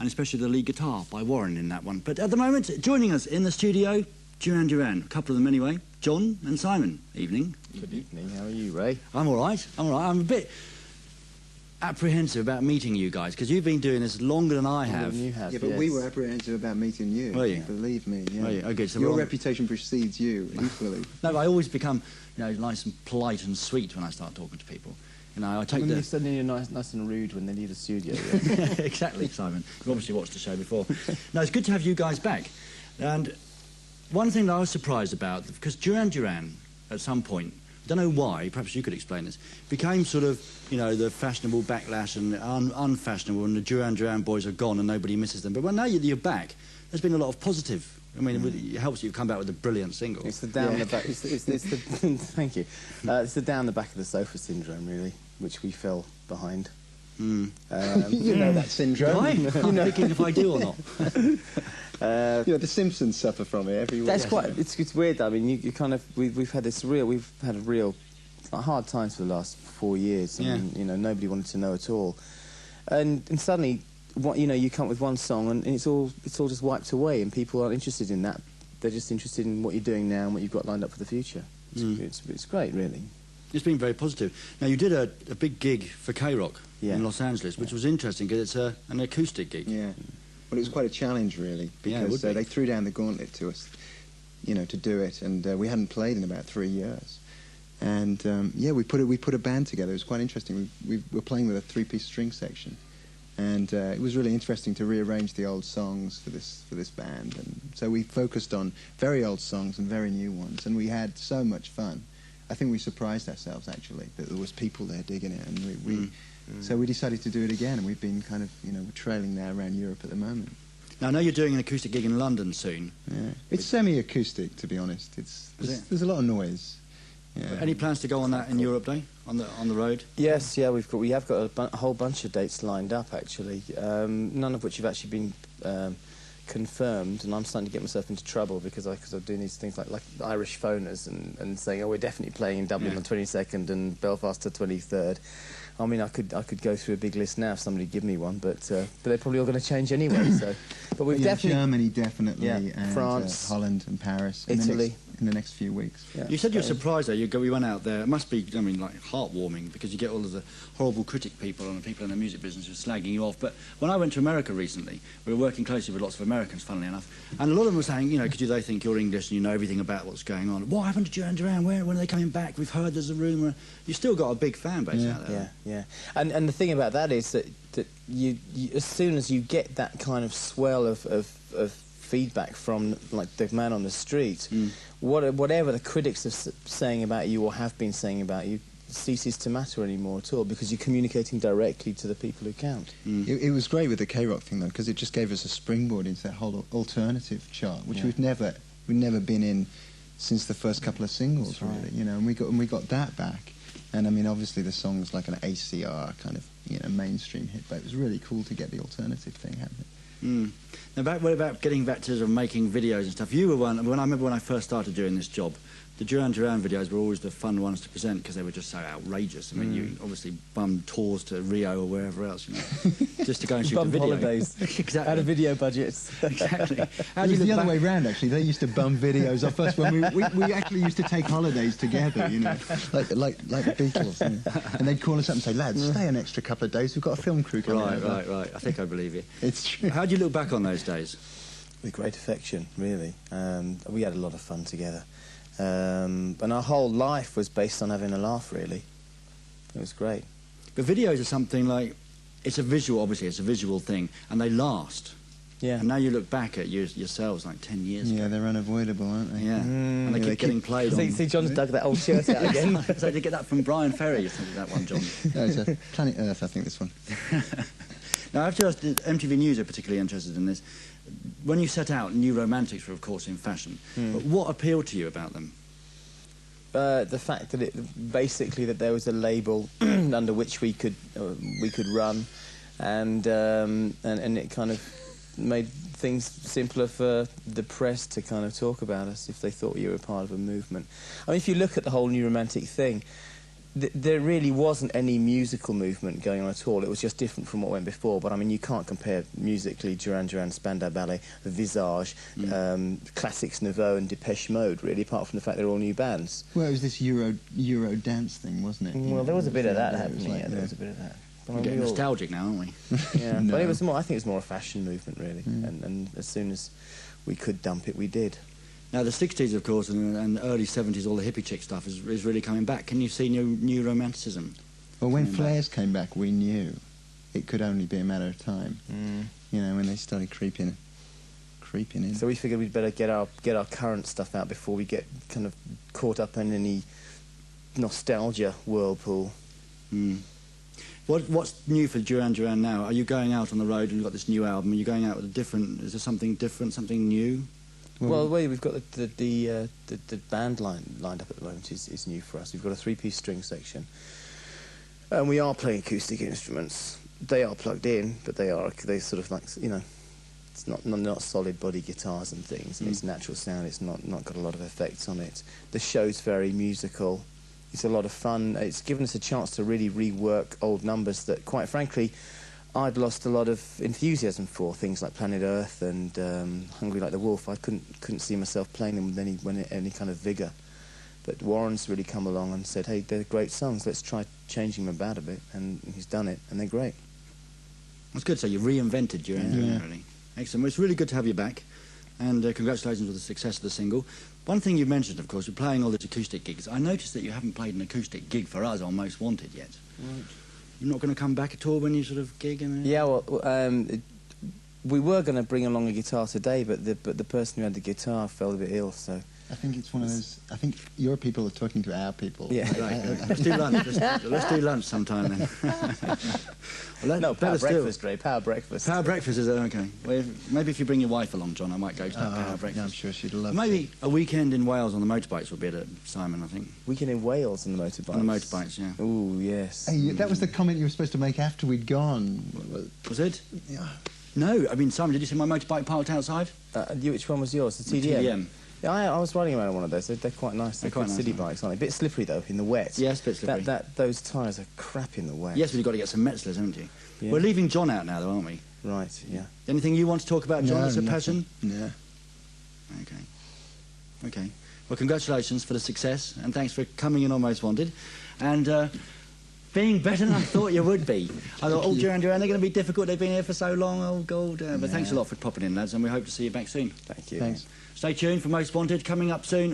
and especially the lead guitar by Warren in that one. But at the moment, joining us in the studio, Duran Duran, a couple of them anyway, John and Simon. Evening. Good evening, how are you, Ray? I'm all right, I'm a bit apprehensive about meeting you guys, because you've been doing this longer than I have. You have, yeah, but yes. we were apprehensive about meeting you. Were you? Believe me, yeah. Were you? Okay, so your reputation precedes you, equally. No, I always become, you know, nice and polite and sweet when I start talking to people. You know, I take when you're suddenly nice and rude when they leave the studio. Yeah. Exactly, Simon. You've obviously watched the show before. No, it's good to have you guys back. And one thing that I was surprised about, because Duran Duran, at some point, I don't know why, perhaps you could explain this, became sort of, you know, the fashionable backlash and unfashionable, and the Duran Duran boys are gone and nobody misses them. But when now you're back, there's been a lot of positive. I mean, it helps you've come back with a brilliant single. It's the down the back. It's the thank you. It's the down the back of the sofa syndrome, really, which we fell behind. You know that syndrome. I'm thinking if I do or not. You know, the Simpsons suffer from it every week. That's quite. It's weird. I mean, you kind of we've had a real hard times for the last 4 years. I mean, you know, nobody wanted to know at all, and suddenly, you know, you come up with one song and it's all just wiped away, and people aren't interested in that. They're just interested in what you're doing now and what you've got lined up for the future. It's great, really. It's been very positive. Now, you did a big gig for K-Rock in Los Angeles, which was interesting because it's an acoustic gig. Yeah. Well, it was quite a challenge, really, because they threw down the gauntlet to us, you know, to do it, and we hadn't played in about 3 years. And, yeah, we put a band together. It was quite interesting. We were playing with a 3-piece string section, and it was really interesting to rearrange the old songs for this band. And so we focused on very old songs and very new ones, and we had so much fun. I think we surprised ourselves, actually, that there was people there digging it, and so we decided to do it again, and we've been kind of, you know, we're trailing now around Europe at the moment. Now, I know you're doing an acoustic gig in London soon. Yeah. It's semi-acoustic, to be honest. There's a lot of noise. Yeah. Any plans to go on that in Europe, Day, on the road? Yes, yeah, we have got a whole bunch of dates lined up, actually. None of which have actually been confirmed, and I'm starting to get myself into trouble because I'm doing these things like Irish phoners and saying, oh, we're definitely playing in Dublin on the 22nd and Belfast the 23rd. I mean, I could go through a big list now if somebody give me one, but they're probably all going to change anyway. So, but we've definitely Germany, definitely, and France, Holland, and Paris, Italy. In the next few weeks. Yeah. You said you're surprised though. We went out there. It must be, I mean, like heartwarming because you get all of the horrible critic people and the people in the music business who are slagging you off. But when I went to America recently, we were working closely with lots of Americans, funnily enough, and a lot of them were saying, you know, because they think you're English and you know everything about what's going on. What happened to Duran Duran? When are they coming back? We've heard there's a rumour. You've still got a big fan base out there. Yeah. And the thing about that is that you as soon as you get that kind of swell of feedback from like the man on the street, whatever the critics are saying about you or have been saying about you ceases to matter anymore at all because you're communicating directly to the people who count. It was great with the K-Rock thing though, because it just gave us a springboard into that whole alternative chart, which we've never been in since the first couple of singles. That's really, you know, and we got that back. And I mean, obviously the song's like an ACR kind of, you know, mainstream hit, but it was really cool to get the alternative thing happening. Now, what about getting back to sort of making videos and stuff? You were one, I remember when I first started doing this job, the Duran Duran videos were always the fun ones to present because they were just so outrageous. I mean, you obviously bummed tours to Rio or wherever else, you know, just to go and shoot a video. Holidays. Exactly. Out of video budgets. Exactly. It was the other way round, actually. They used to bum videos off us when we actually used to take holidays together, you know, like the Beatles. You know? And they'd call us up and say, lads, stay an extra couple of days. We've got a film crew coming over. Right. I think I believe you. It's true. How do you look back on those days? With great affection, really. We had a lot of fun together. And our whole life was based on having a laugh, really. It was great. But videos are something like, it's a visual, obviously, it's a visual thing, and they last. Yeah. And now you look back at yourselves like 10 years ago. Yeah, they're unavoidable, aren't they? Yeah. And they keep getting played on. See, John's dug that old shirt out again. So to get that from Brian Ferry, you think that one, John? No, it's a Planet Earth, I think, this one. Now, I have to ask, MTV News are particularly interested in this. When you set out, New Romantics were, of course, in fashion. But what appealed to you about them? The fact that basically that there was a label under which we could run, and it kind of made things simpler for the press to kind of talk about us if they thought you were part of a movement. I mean, if you look at the whole New Romantic thing, there really wasn't any musical movement going on at all. It was just different from what went before. But I mean, you can't compare musically Duran Duran, Spandau Ballet, Visage, Classics Nouveau and Depeche Mode, really, apart from the fact they're all new bands. Well, it was this Euro dance thing, wasn't it? Well, there was a bit of that happening. Yeah, there was a bit of that. We're getting nostalgic now, aren't we? Yeah, No. but it was more. I think it was more a fashion movement, really. And as soon as we could dump it, we did. Now, the 60s, of course, and early 70s, all the hippie chick stuff is really coming back. Can you see new romanticism? Well, when Flares came back, we knew it could only be a matter of time. You know, when they started creeping in. So we figured we'd better get our current stuff out before we get kind of caught up in any nostalgia whirlpool. What's new for Duran Duran now? Are you going out on the road and you've got this new album? Are you going out with is there something different, something new? Well, we've got the band lined up at the moment is new for us. We've got a 3-piece string section, and we are playing acoustic instruments. They are plugged in, but they sort of like, you know, it's not solid body guitars and things, and it's natural sound. It's not got a lot of effects on it. The show's very musical. It's a lot of fun. It's given us a chance to really rework old numbers that, quite frankly, I'd lost a lot of enthusiasm for, things like Planet Earth and Hungry Like the Wolf. I couldn't see myself playing them with any kind of vigour. But Warren's really come along and said, hey, they're great songs, let's try changing them about a bit, and he's done it, and they're great. That's good, so you reinvented Duran Duran, really. Excellent. Well, it's really good to have you back, and congratulations with the success of the single. One thing you mentioned, of course, you're playing all these acoustic gigs. I noticed that you haven't played an acoustic gig for us on Most Wanted yet. Right. You're not going to come back at all when you sort of gig? Yeah, well, we were going to bring along a guitar today, but the person who had the guitar fell a bit ill, so... I think it's one of those... I think your people are talking to our people. Yeah. Right. Let's do lunch. Let's do lunch sometime then. Well, no, power breakfast, Ray. Power breakfast. Power breakfast is okay. Well, maybe if you bring your wife along, John, I might go to that power breakfast. Yeah, I'm sure she'd love Maybe a weekend in Wales on the motorbikes would be at Simon, I think. Weekend in Wales on the motorbikes? On the motorbikes, yeah. Ooh, yes. Hey, that was the comment you were supposed to make after we'd gone. Was it? Yeah. No, I mean, Simon, did you see my motorbike parked outside? Which one was yours? The TDM? TDM. Yeah, I was riding around on one of those. They're quite nice. They're quite city bikes, aren't they? A bit slippery, though, in the wet. Yes, a bit slippery. Those tyres are crap in the wet. Yes, but you've got to get some Metzlers, haven't you? Yeah. We're leaving John out now, though, aren't we? Right, yeah. Anything you want to talk about, John, that's a passion? No. Okay. Well, congratulations for the success, and thanks for coming in on Most Wanted. And being better than I thought you would be. I thought, oh, Duran Duran, they're going to be difficult. They've been here for so long. Oh, God. But thanks a lot for popping in, lads, and we hope to see you back soon. Thank you. Thanks. Stay tuned for Most Wanted, coming up soon.